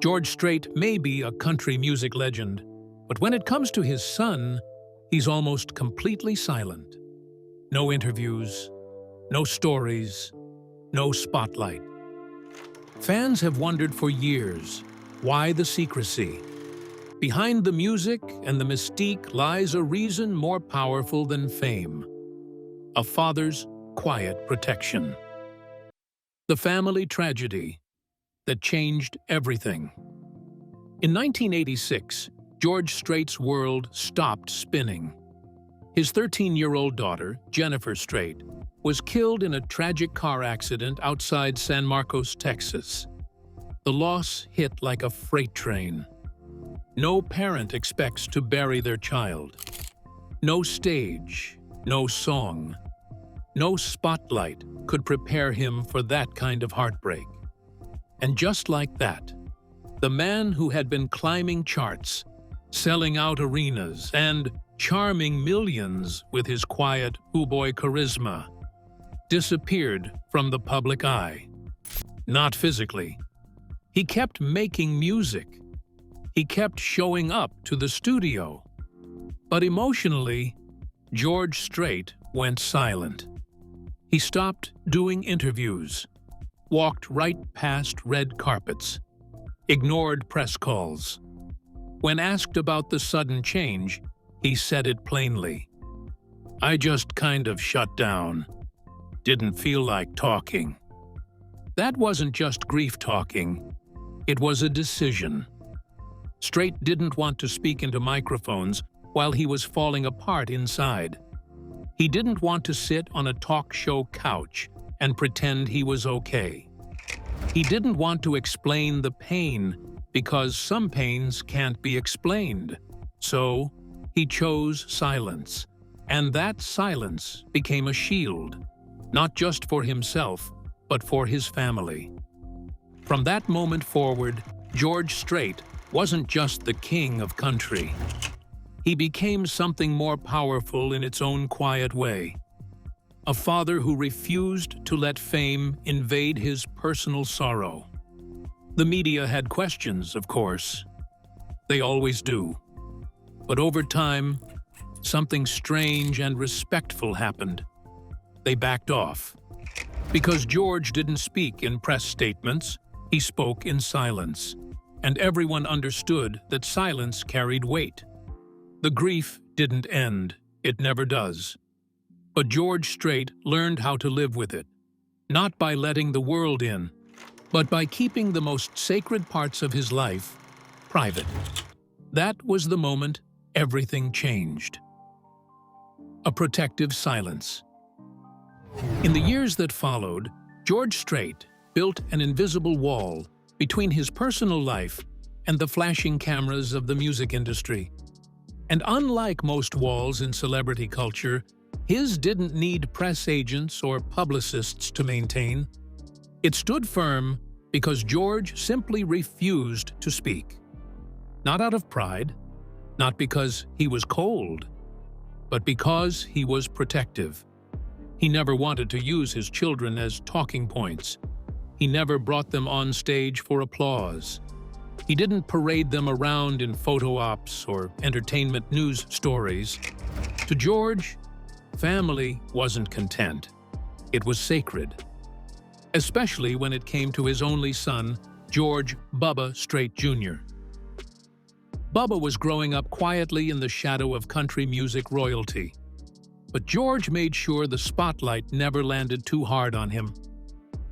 George Strait may be a country music legend, but when it comes to his son, he's almost completely silent. No interviews, no stories, no spotlight. Fans have wondered for years, why the secrecy? Behind the music and the mystique lies a reason more powerful than fame: a father's quiet protection. The family tragedy that changed everything. In 1986, George Strait's world stopped spinning. His 13-year-old daughter, Jennifer Strait, was killed in a tragic car accident outside San Marcos, Texas. The loss hit like a freight train. No parent expects to bury their child. No stage, no song, no spotlight could prepare him for that kind of heartbreak. And just like that, the man who had been climbing charts, selling out arenas, and charming millions with his quiet boy charisma, disappeared from the public eye. Not physically. He kept making music. He kept showing up to the studio. But emotionally, George Strait went silent. He stopped doing interviews, walked right past red carpets, ignored press calls. When asked about the sudden change, he said it plainly. "I just kind of shut down. Didn't feel like talking." That wasn't just grief talking. It was a decision. Strait didn't want to speak into microphones while he was falling apart inside. He didn't want to sit on a talk show couch and pretend he was okay. He didn't want to explain the pain because some pains can't be explained. So he chose silence, and that silence became a shield, not just for himself, but for his family. From that moment forward, George Strait wasn't just the king of country. He became something more powerful in its own quiet way. A father who refused to let fame invade his personal sorrow. The media had questions, of course. They always do. But over time, something strange and respectful happened. They backed off. Because George didn't speak in press statements, he spoke in silence. And everyone understood that silence carried weight. The grief didn't end. It never does. But George Strait learned how to live with it, not by letting the world in, but by keeping the most sacred parts of his life private. That was the moment everything changed. A protective silence. In the years that followed, George Strait built an invisible wall between his personal life and the flashing cameras of the music industry. And unlike most walls in celebrity culture, his didn't need press agents or publicists to maintain. It stood firm because George simply refused to speak. Not out of pride, not because he was cold, but because he was protective. He never wanted to use his children as talking points. He never brought them on stage for applause. He didn't parade them around in photo ops or entertainment news stories. To George, family wasn't content. It was sacred. Especially when it came to his only son, George "Bubba" Strait Jr. Bubba was growing up quietly in the shadow of country music royalty. But George made sure the spotlight never landed too hard on him.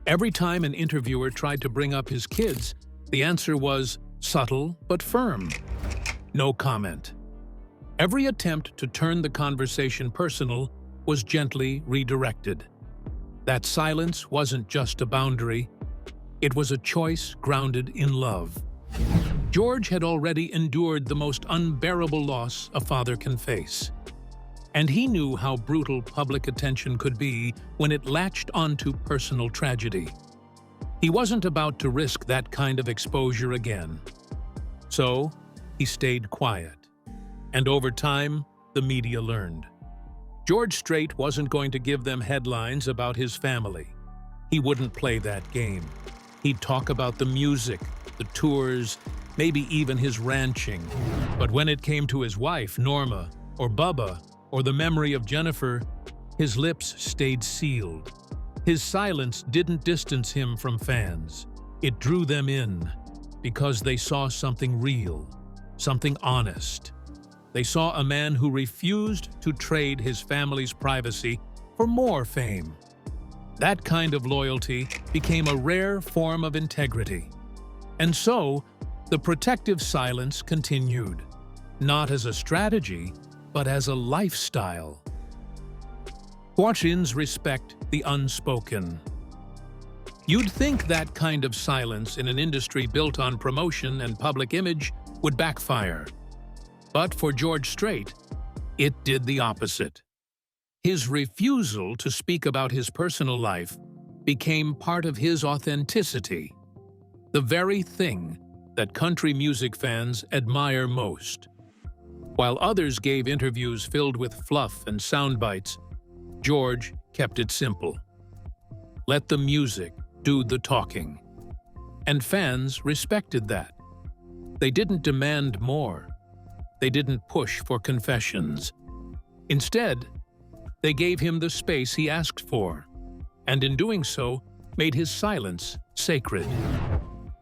Every time an interviewer tried to bring up his kids, the answer was subtle but firm. No comment. Every attempt to turn the conversation personal was gently redirected. That silence wasn't just a boundary, it was a choice grounded in love. George had already endured the most unbearable loss a father can face. And he knew how brutal public attention could be when it latched onto personal tragedy. He wasn't about to risk that kind of exposure again. So, he stayed quiet. And over time, the media learned. George Strait wasn't going to give them headlines about his family. He wouldn't play that game. He'd talk about the music, the tours, maybe even his ranching. But when it came to his wife, Norma, or Bubba, or the memory of Jennifer, his lips stayed sealed. His silence didn't distance him from fans. It drew them in, because they saw something real, something honest. They saw a man who refused to trade his family's privacy for more fame. That kind of loyalty became a rare form of integrity. And so, the protective silence continued, not as a strategy, but as a lifestyle. Fortunes respect the unspoken. You'd think that kind of silence in an industry built on promotion and public image would backfire. But for George Strait, it did the opposite. His refusal to speak about his personal life became part of his authenticity, the very thing that country music fans admire most. While others gave interviews filled with fluff and sound bites, George kept it simple. Let the music do the talking. And fans respected that. They didn't demand more. They didn't push for confessions. Instead, they gave him the space he asked for, and in doing so, made his silence sacred.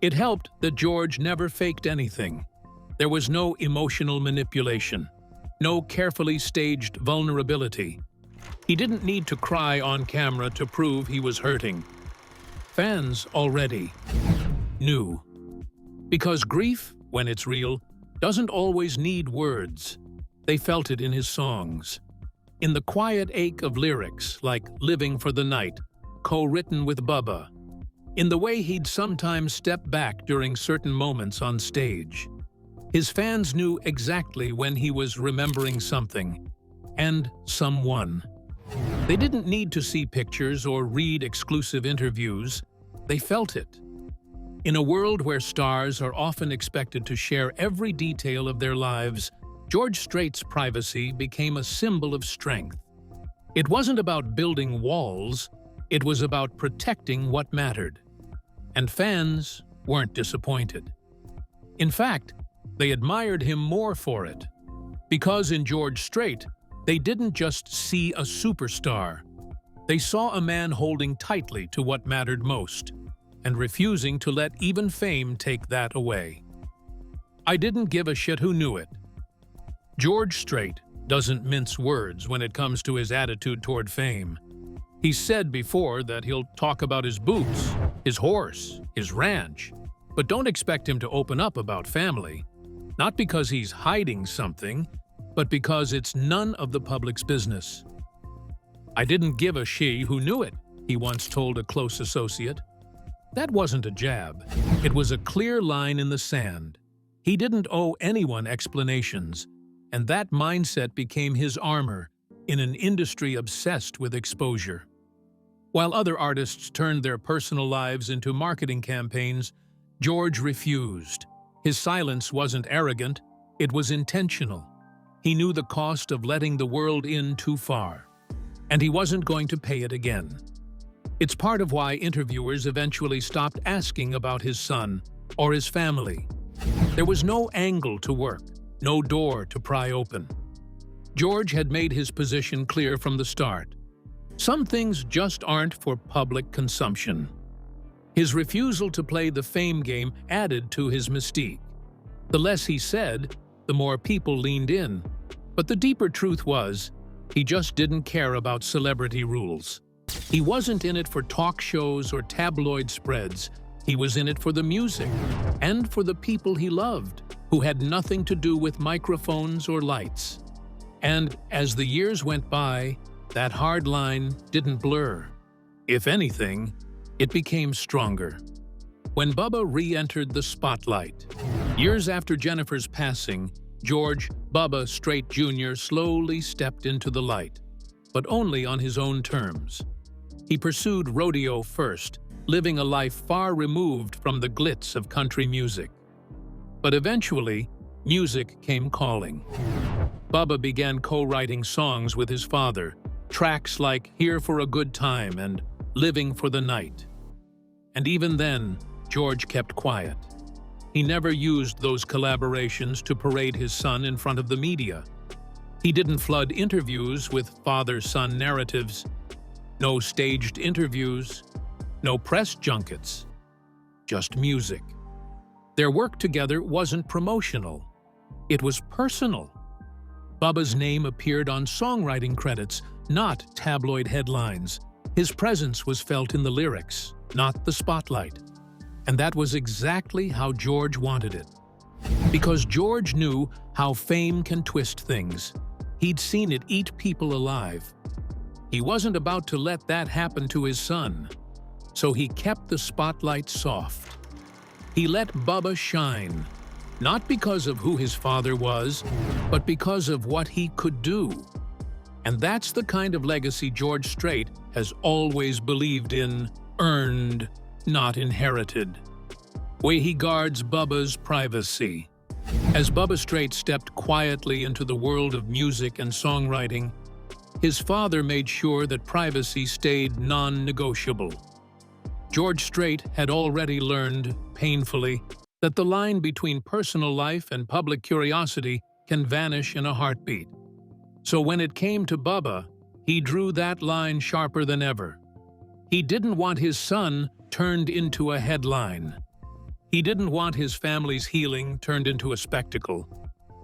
It helped that George never faked anything. There was no emotional manipulation, no carefully staged vulnerability. He didn't need to cry on camera to prove he was hurting. Fans already knew. Because grief, when it's real, doesn't always need words. They felt it in his songs. In the quiet ache of lyrics like Living for the Night, co-written with Bubba. In the way he'd sometimes step back during certain moments on stage. His fans knew exactly when he was remembering something, and someone. They didn't need to see pictures or read exclusive interviews. They felt it. In a world where stars are often expected to share every detail of their lives, George Strait's privacy became a symbol of strength. It wasn't about building walls, it was about protecting what mattered. And fans weren't disappointed. In fact, they admired him more for it. Because in George Strait, they didn't just see a superstar. They saw a man holding tightly to what mattered most, and refusing to let even fame take that away. I didn't give a shit who knew it. George Strait doesn't mince words when it comes to his attitude toward fame. He's said before that he'll talk about his boots, his horse, his ranch, but don't expect him to open up about family. Not because he's hiding something, but because it's none of the public's business. I didn't give a she who knew it, he once told a close associate. That wasn't a jab. It was a clear line in the sand. He didn't owe anyone explanations, and that mindset became his armor in an industry obsessed with exposure. While other artists turned their personal lives into marketing campaigns, George refused. His silence wasn't arrogant, it was intentional. He knew the cost of letting the world in too far, and he wasn't going to pay it again. It's part of why interviewers eventually stopped asking about his son or his family. There was no angle to work, no door to pry open. George had made his position clear from the start. Some things just aren't for public consumption. His refusal to play the fame game added to his mystique. The less he said, the more people leaned in. But the deeper truth was, he just didn't care about celebrity rules. He wasn't in it for talk shows or tabloid spreads. He was in it for the music, and for the people he loved, who had nothing to do with microphones or lights. And as the years went by, that hard line didn't blur. If anything, it became stronger. When Bubba re-entered the spotlight, years after Jennifer's passing, George "Bubba" Strait Jr. slowly stepped into the light, but only on his own terms. He pursued rodeo first, living a life far removed from the glitz of country music. But eventually, music came calling. Bubba began co-writing songs with his father, tracks like "Here for a Good Time" and "Living for the Night." And even then, George kept quiet. he never used those collaborations to parade his son in front of the media. He didn't flood interviews with father-son narratives. No staged interviews, no press junkets, just music. Their work together wasn't promotional. It was personal. Bubba's name appeared on songwriting credits, not tabloid headlines. His presence was felt in the lyrics, not the spotlight. And that was exactly how George wanted it. Because George knew how fame can twist things. He'd seen it eat people alive. He wasn't about to let that happen to his son. So he kept the spotlight soft. He let Bubba shine, not because of who his father was, but because of what he could do. And that's the kind of legacy George Strait has always believed in, earned, not inherited. Way he guards Bubba's privacy. As Bubba Strait stepped quietly into the world of music and songwriting, his father made sure that privacy stayed non-negotiable. George Strait had already learned, painfully, that the line between personal life and public curiosity can vanish in a heartbeat. So when it came to Bubba, he drew that line sharper than ever. He didn't want his son turned into a headline. He didn't want his family's healing turned into a spectacle.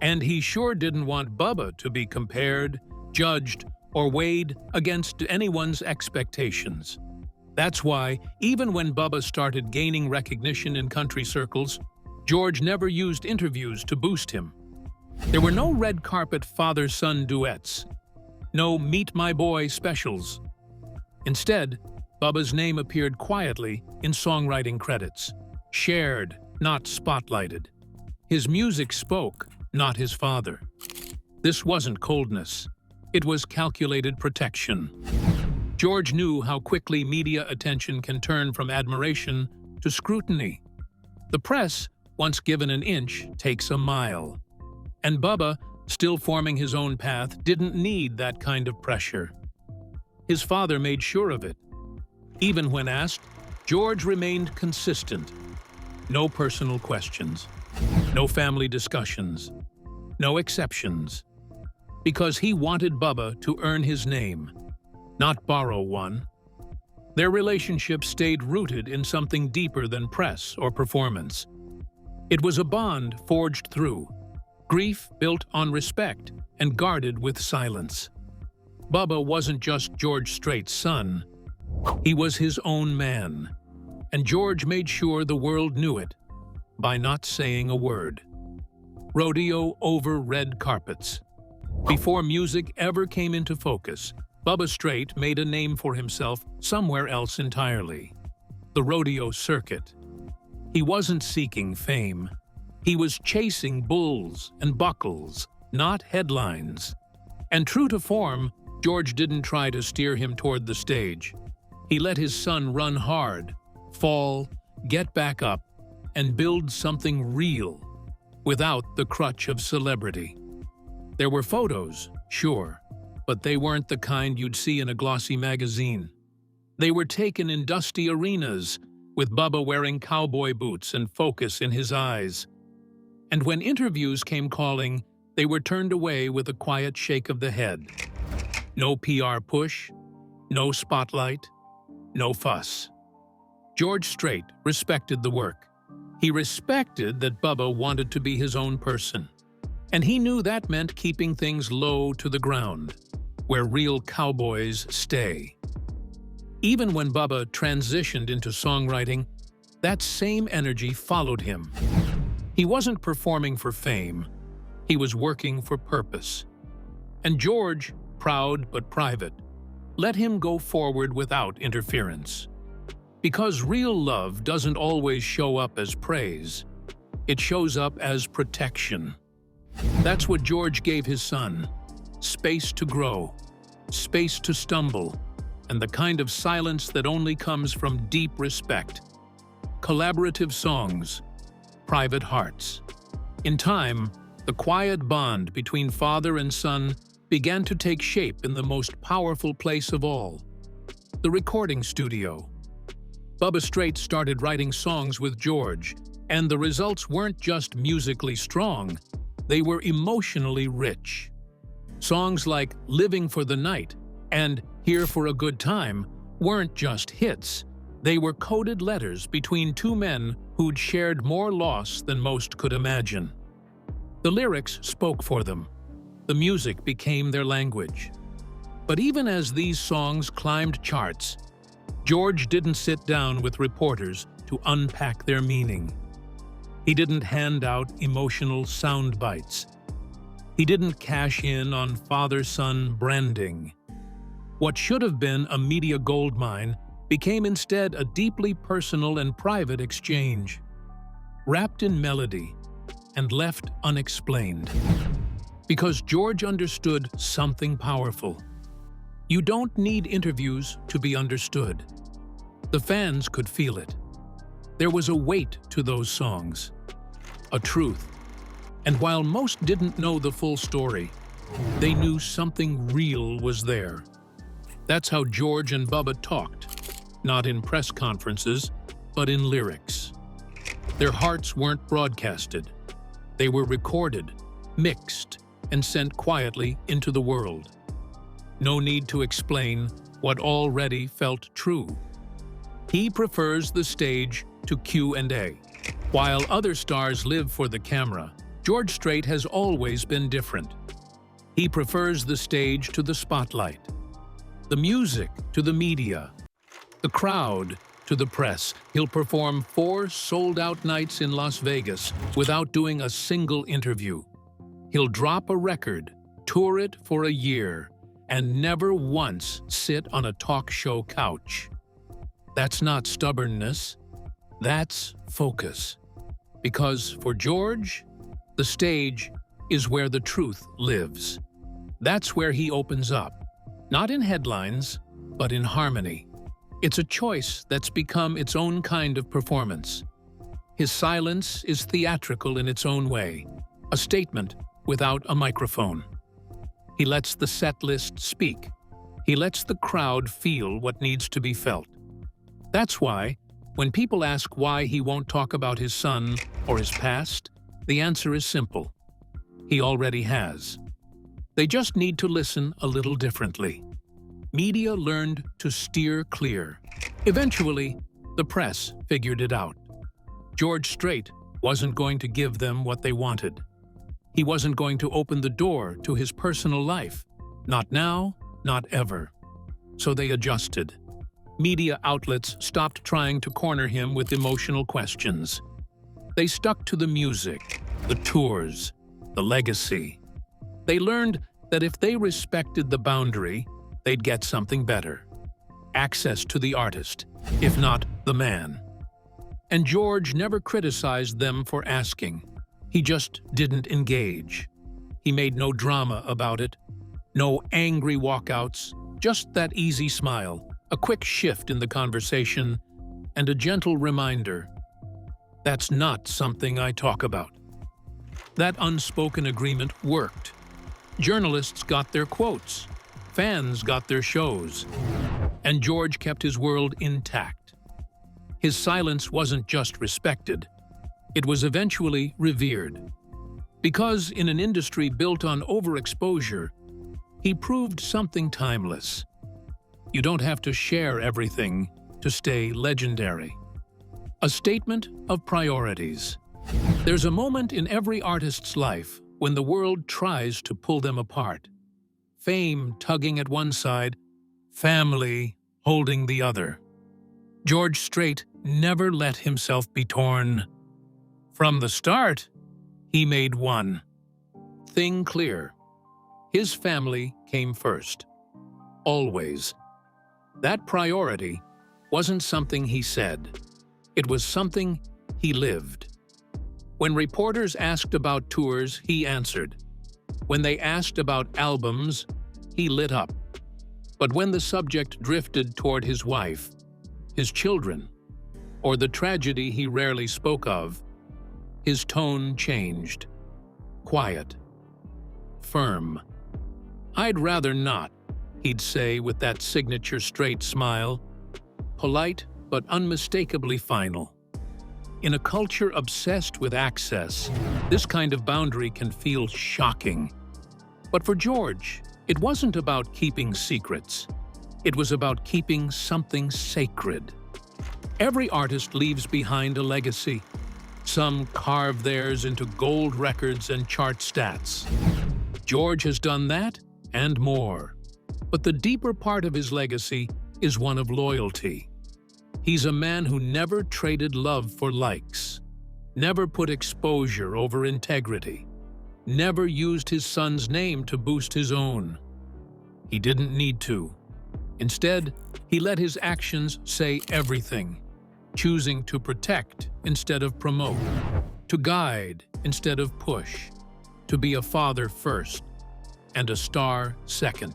And he sure didn't want Bubba to be compared, judged, or weighed against anyone's expectations. That's why, even when Bubba started gaining recognition in country circles, George never used interviews to boost him. There were no red carpet father-son duets, no Meet My Boy specials. Instead, Bubba's name appeared quietly in songwriting credits, shared, not spotlighted. His music spoke, not his father. This wasn't coldness. It was calculated protection. George knew how quickly media attention can turn from admiration to scrutiny. The press, once given an inch, takes a mile. And Bubba, still forming his own path, didn't need that kind of pressure. His father made sure of it. Even when asked, George remained consistent. No personal questions, no family discussions, no exceptions. Because he wanted Bubba to earn his name, not borrow one. Their relationship stayed rooted in something deeper than press or performance. It was a bond forged through grief built on respect and guarded with silence. Bubba wasn't just George Strait's son. He was his own man. And George made sure the world knew it by not saying a word. Rodeo over red carpets. Before music ever came into focus, Bubba Strait made a name for himself somewhere else entirely. The rodeo circuit. He wasn't seeking fame. He was chasing bulls and buckles, not headlines. And true to form, George didn't try to steer him toward the stage. He let his son run hard, fall, get back up, and build something real, without the crutch of celebrity. There were photos, sure, but they weren't the kind you'd see in a glossy magazine. They were taken in dusty arenas, with Bubba wearing cowboy boots and focus in his eyes. And when interviews came calling, they were turned away with a quiet shake of the head. No PR push, no spotlight, no fuss. George Strait respected the work. He respected that Bubba wanted to be his own person. And he knew that meant keeping things low to the ground, where real cowboys stay. Even when Bubba transitioned into songwriting, that same energy followed him. He wasn't performing for fame. He was working for purpose. And George, proud but private, let him go forward without interference. Because real love doesn't always show up as praise. It shows up as protection. That's what George gave his son. Space to grow, space to stumble, and the kind of silence that only comes from deep respect. Collaborative songs, private hearts. In time, the quiet bond between father and son began to take shape in the most powerful place of all, the recording studio. Bubba Strait started writing songs with George, And the results weren't just musically strong, they were emotionally rich. Songs like Living for the Night and Here for a Good Time weren't just hits, they were coded letters between two men who'd shared more loss than most could imagine. The lyrics spoke for them. The music became their language. But even as these songs climbed charts, George didn't sit down with reporters to unpack their meaning. He didn't hand out emotional sound bites. He didn't cash in on father-son branding. What should have been a media goldmine became instead a deeply personal and private exchange, wrapped in melody and left unexplained. Because George understood something powerful. You don't need interviews to be understood. The fans could feel it. There was a weight to those songs, a truth. And while most didn't know the full story, they knew something real was there. That's how George and Bubba talked, not in press conferences, but in lyrics. Their hearts weren't broadcasted. They were recorded, mixed, and sent quietly into the world. No need to explain what already felt true. He prefers the stage to Q&A. While other stars live for the camera, George Strait has always been different. He prefers the stage to the spotlight, the music to the media, the crowd to the press. He'll perform 4 sold-out nights in Las Vegas without doing a single interview. He'll drop a record, tour it for a year, and never once sit on a talk show couch. That's not stubbornness, that's focus. Because for George, the stage is where the truth lives. That's where he opens up, not in headlines, but in harmony. It's a choice that's become its own kind of performance. His silence is theatrical in its own way, a statement without a microphone. He lets the set list speak. He lets the crowd feel what needs to be felt. That's why, when people ask why he won't talk about his son or his past, the answer is simple. He already has. They just need to listen a little differently. Media learned to steer clear. Eventually, the press figured it out. George Strait wasn't going to give them what they wanted. He wasn't going to open the door to his personal life. Not now, not ever. So they adjusted. Media outlets stopped trying to corner him with emotional questions. They stuck to the music, the tours, the legacy. They learned that if they respected the boundary, they'd get something better. Access to the artist, if not the man. And George never criticized them for asking. He just didn't engage. He made no drama about it, no angry walkouts, just that easy smile, a quick shift in the conversation, and a gentle reminder, that's not something I talk about. That unspoken agreement worked. Journalists got their quotes, fans got their shows, and George kept his world intact. His silence wasn't just respected, it was eventually revered. Because in an industry built on overexposure, he proved something timeless. You don't have to share everything to stay legendary. A statement of priorities. There's a moment in every artist's life when the world tries to pull them apart. Fame tugging at one side, family holding the other. George Strait never let himself be torn. From the start, he made one thing clear. His family came first. Always. That priority wasn't something he said. It was something he lived. When reporters asked about tours, he answered. When they asked about albums, he lit up. But when the subject drifted toward his wife, his children, or the tragedy he rarely spoke of, his tone changed. Quiet. Firm. I'd rather not, he'd say with that signature Strait smile. Polite, but unmistakably final. In a culture obsessed with access, this kind of boundary can feel shocking. But for George, it wasn't about keeping secrets. It was about keeping something sacred. Every artist leaves behind a legacy. Some carve theirs into gold records and chart stats. George has done that and more. But the deeper part of his legacy is one of loyalty. He's a man who never traded love for likes, never put exposure over integrity, never used his son's name to boost his own. He didn't need to. Instead, he let his actions say everything, choosing to protect instead of promote, to guide instead of push, to be a father first and a star second.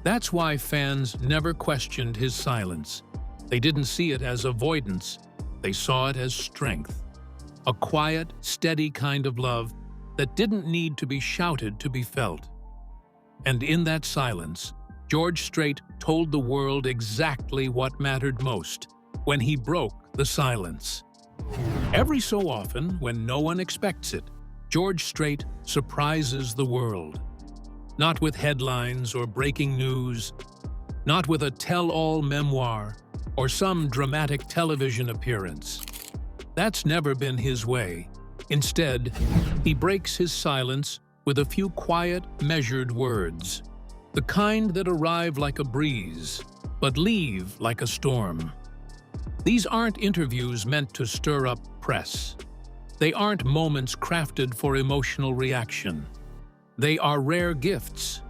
That's why fans never questioned his silence. They didn't see it as avoidance, they saw it as strength. A quiet, steady kind of love that didn't need to be shouted to be felt. And in that silence, George Strait told the world exactly what mattered most when he broke the silence. Every so often, when no one expects it, George Strait surprises the world. Not with headlines or breaking news, not with a tell-all memoir or some dramatic television appearance. That's never been his way. Instead, he breaks his silence with a few quiet, measured words. The kind that arrive like a breeze, but leave like a storm. These aren't interviews meant to stir up press. They aren't moments crafted for emotional reaction. They are rare gifts,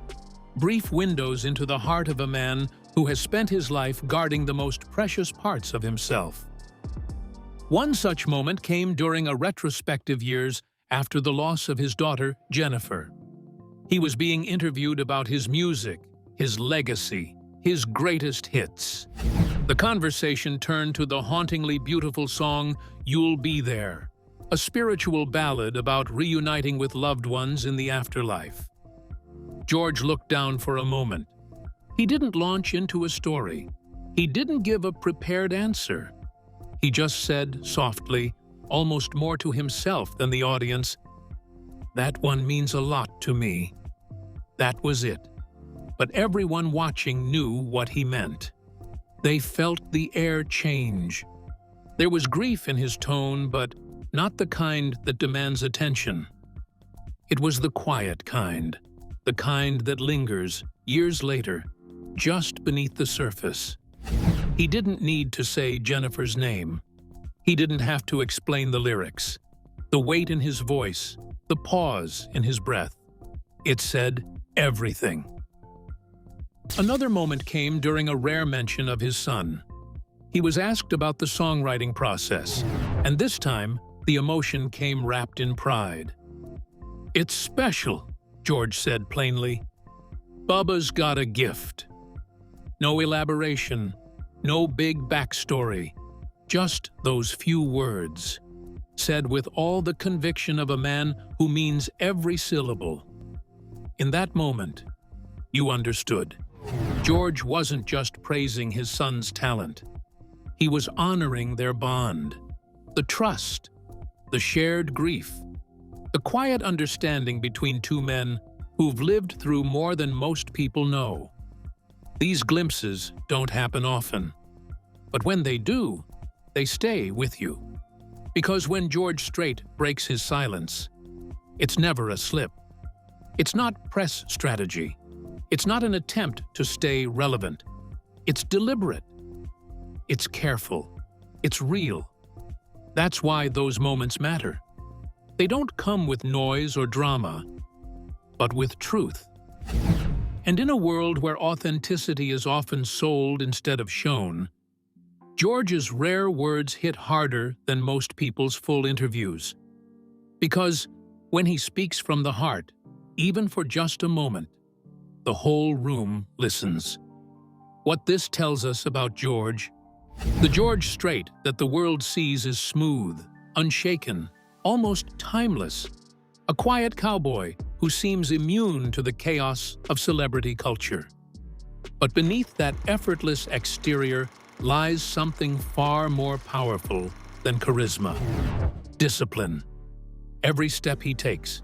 brief windows into the heart of a man who has spent his life guarding the most precious parts of himself. One such moment came during a retrospective years after the loss of his daughter, Jennifer. He was being interviewed about his music, his legacy, his greatest hits. The conversation turned to the hauntingly beautiful song, "You'll Be There," a spiritual ballad about reuniting with loved ones in the afterlife. George looked down for a moment. He didn't launch into a story. He didn't give a prepared answer. He just said softly, almost more to himself than the audience, "That one means a lot to me." That was it. But everyone watching knew what he meant. They felt the air change. There was grief in his tone, but not the kind that demands attention. It was the quiet kind, the kind that lingers, years later, just beneath the surface. He didn't need to say Jennifer's name. He didn't have to explain the lyrics, the weight in his voice, the pause in his breath. It said everything. Another moment came during a rare mention of his son. He was asked about the songwriting process, and this time, the emotion came wrapped in pride. "It's special," George said plainly. "Bubba's got a gift." No elaboration, no big backstory, just those few words, said with all the conviction of a man who means every syllable. In that moment, you understood. George wasn't just praising his son's talent. He was honoring their bond, the trust, the shared grief, the quiet understanding between two men who've lived through more than most people know. These glimpses don't happen often, but when they do, they stay with you. Because when George Strait breaks his silence, it's never a slip. It's not press strategy. It's not an attempt to stay relevant. It's deliberate. It's careful. It's real. That's why those moments matter. They don't come with noise or drama, but with truth. And in a world where authenticity is often sold instead of shown, George's rare words hit harder than most people's full interviews. Because when he speaks from the heart, even for just a moment, the whole room listens. What this tells us about George: the George Strait that the world sees is smooth, unshaken, almost timeless. A quiet cowboy who seems immune to the chaos of celebrity culture. But beneath that effortless exterior lies something far more powerful than charisma. Discipline. Every step he takes,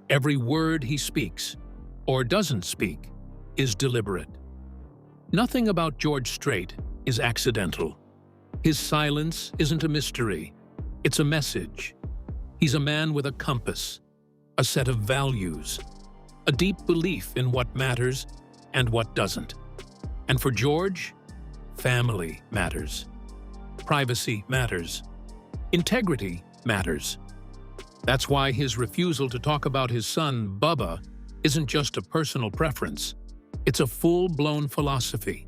every word he speaks, or doesn't speak, is deliberate. Nothing about George Strait is accidental. His silence isn't a mystery, it's a message. He's a man with a compass, a set of values, a deep belief in what matters and what doesn't. And for George, family matters. Privacy matters. Integrity matters. That's why his refusal to talk about his son, Bubba, isn't just a personal preference. It's a full-blown philosophy.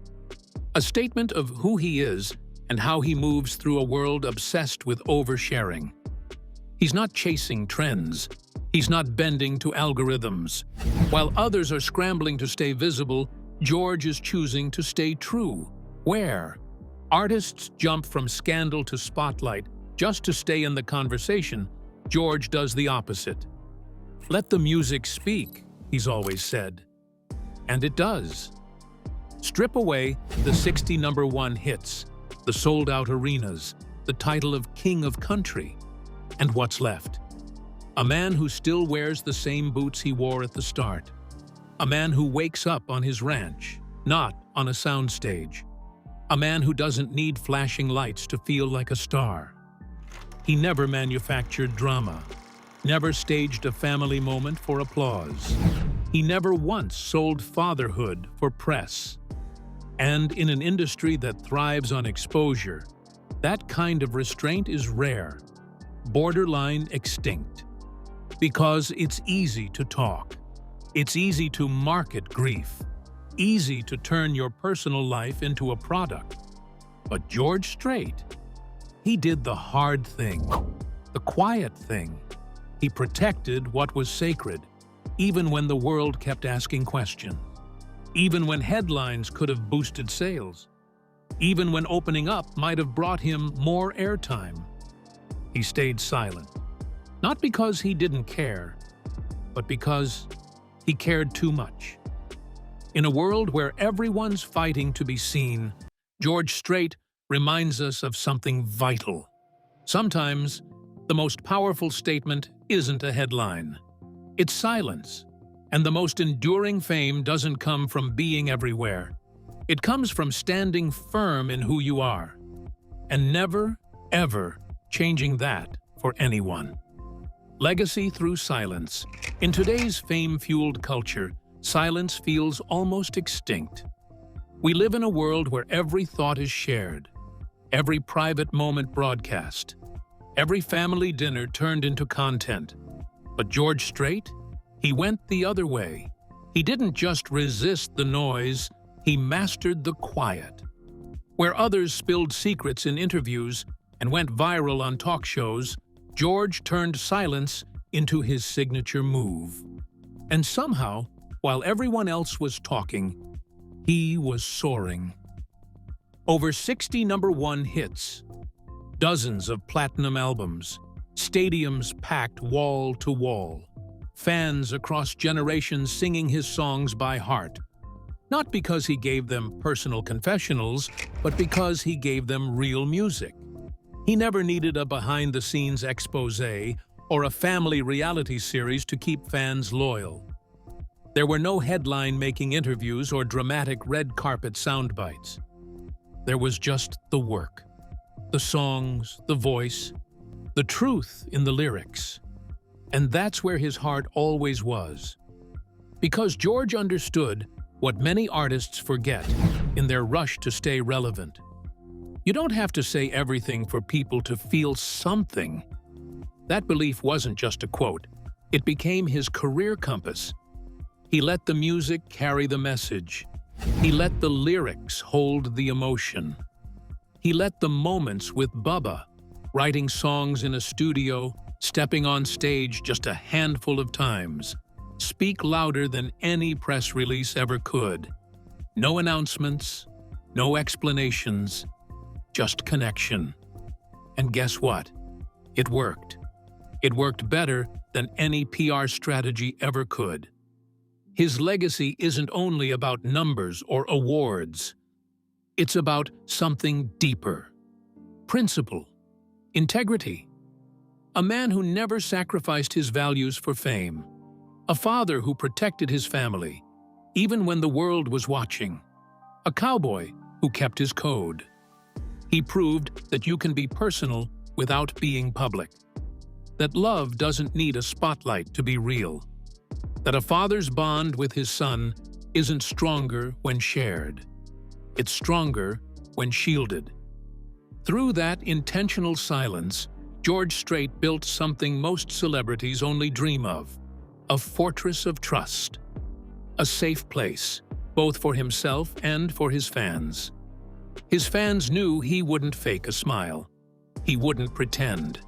A statement of who he is and how he moves through a world obsessed with oversharing. He's not chasing trends. He's not bending to algorithms. While others are scrambling to stay visible, George is choosing to stay true. Where? Artists jump from scandal to spotlight just to stay in the conversation. George does the opposite. Let the music speak, he's always said. And it does. Strip away the 60 #1 hits, the sold-out arenas, the title of King of Country, and what's left? A man who still wears the same boots he wore at the start. A man who wakes up on his ranch, not on a soundstage. A man who doesn't need flashing lights to feel like a star. He never manufactured drama, never staged a family moment for applause. He never once sold fatherhood for press. And in an industry that thrives on exposure, that kind of restraint is rare, borderline extinct. Because it's easy to talk. It's easy to market grief. Easy to turn your personal life into a product. But George Strait, he did the hard thing, the quiet thing. He protected what was sacred, even when the world kept asking questions. Even when headlines could have boosted sales. Even when opening up might have brought him more airtime. He stayed silent. Not because he didn't care, but because he cared too much. In a world where everyone's fighting to be seen, George Strait reminds us of something vital. Sometimes, the most powerful statement isn't a headline. It's silence. And the most enduring fame doesn't come from being everywhere. It comes from standing firm in who you are. And never, ever changing that for anyone. Legacy through silence. In today's fame-fueled culture, silence feels almost extinct. We live in a world where every thought is shared, every private moment broadcast, every family dinner turned into content. But George Strait? He went the other way. He didn't just resist the noise, he mastered the quiet. Where others spilled secrets in interviews and went viral on talk shows, George turned silence into his signature move. And somehow, while everyone else was talking, he was soaring. Over 60 #1 hits, dozens of platinum albums, stadiums packed wall to wall, fans across generations singing his songs by heart. Not because he gave them personal confessionals, but because he gave them real music. He never needed a behind-the-scenes exposé or a family reality series to keep fans loyal. There were no headline-making interviews or dramatic red carpet soundbites. There was just the work, the songs, the voice, the truth in the lyrics. And that's where his heart always was. Because George understood what many artists forget in their rush to stay relevant. You don't have to say everything for people to feel something. That belief wasn't just a quote. It became his career compass. He let the music carry the message. He let the lyrics hold the emotion. He let the moments with Bubba, writing songs in a studio, stepping on stage just a handful of times, speak louder than any press release ever could. No announcements, no explanations, just connection. And guess what? It worked. It worked better than any PR strategy ever could. His legacy isn't only about numbers or awards. It's about something deeper. Principle. Integrity. A man who never sacrificed his values for fame. A father who protected his family, even when the world was watching. A cowboy who kept his code. He proved that you can be personal without being public. That love doesn't need a spotlight to be real. That a father's bond with his son isn't stronger when shared. It's stronger when shielded. Through that intentional silence, George Strait built something most celebrities only dream of: a fortress of trust. A safe place, both for himself and for his fans. His fans knew he wouldn't fake a smile. He wouldn't pretend.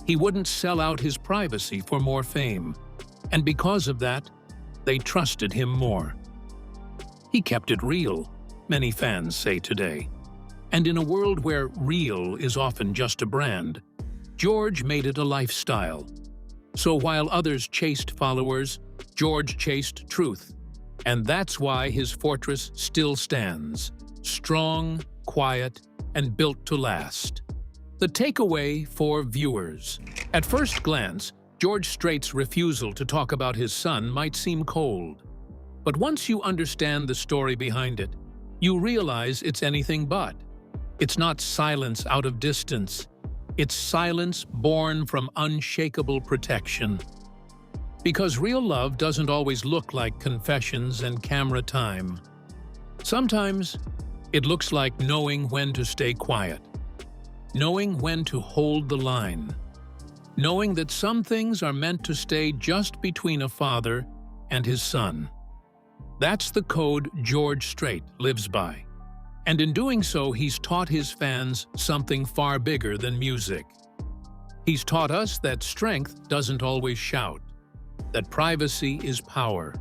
He wouldn't sell out his privacy for more fame. And because of that, they trusted him more. He kept it real, many fans say today. And in a world where real is often just a brand, George made it a lifestyle. So while others chased followers, George chased truth. And that's why his fortress still stands, strong, quiet, and built to last. The takeaway for viewers. At first glance, George Strait's refusal to talk about his son might seem cold. But once you understand the story behind it, you realize it's anything but. It's not silence out of distance. It's silence born from unshakable protection. Because real love doesn't always look like confessions and camera time. Sometimes, it looks like knowing when to stay quiet. Knowing when to hold the line. Knowing that some things are meant to stay just between a father and his son. That's the code George Strait lives by. And in doing so, he's taught his fans something far bigger than music. He's taught us that strength doesn't always shout, that privacy is power,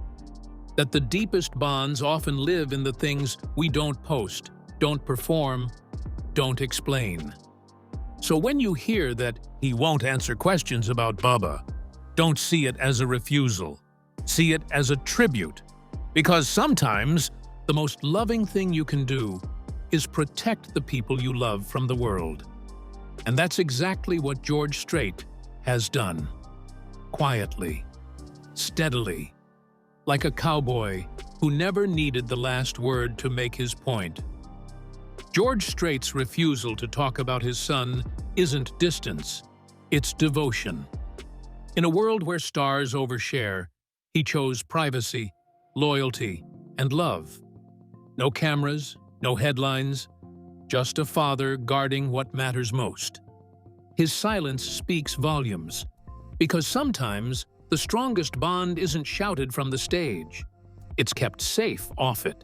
that the deepest bonds often live in the things we don't post, don't perform, don't explain. So when you hear that he won't answer questions about Bubba, don't see it as a refusal. See it as a tribute. Because sometimes, the most loving thing you can do is protect the people you love from the world. And that's exactly what George Strait has done. Quietly, steadily, like a cowboy who never needed the last word to make his point. George Strait's refusal to talk about his son isn't distance, it's devotion. In a world where stars overshare, he chose privacy, loyalty, and love. No cameras, no headlines, just a father guarding what matters most. His silence speaks volumes, because sometimes the strongest bond isn't shouted from the stage. It's kept safe off it.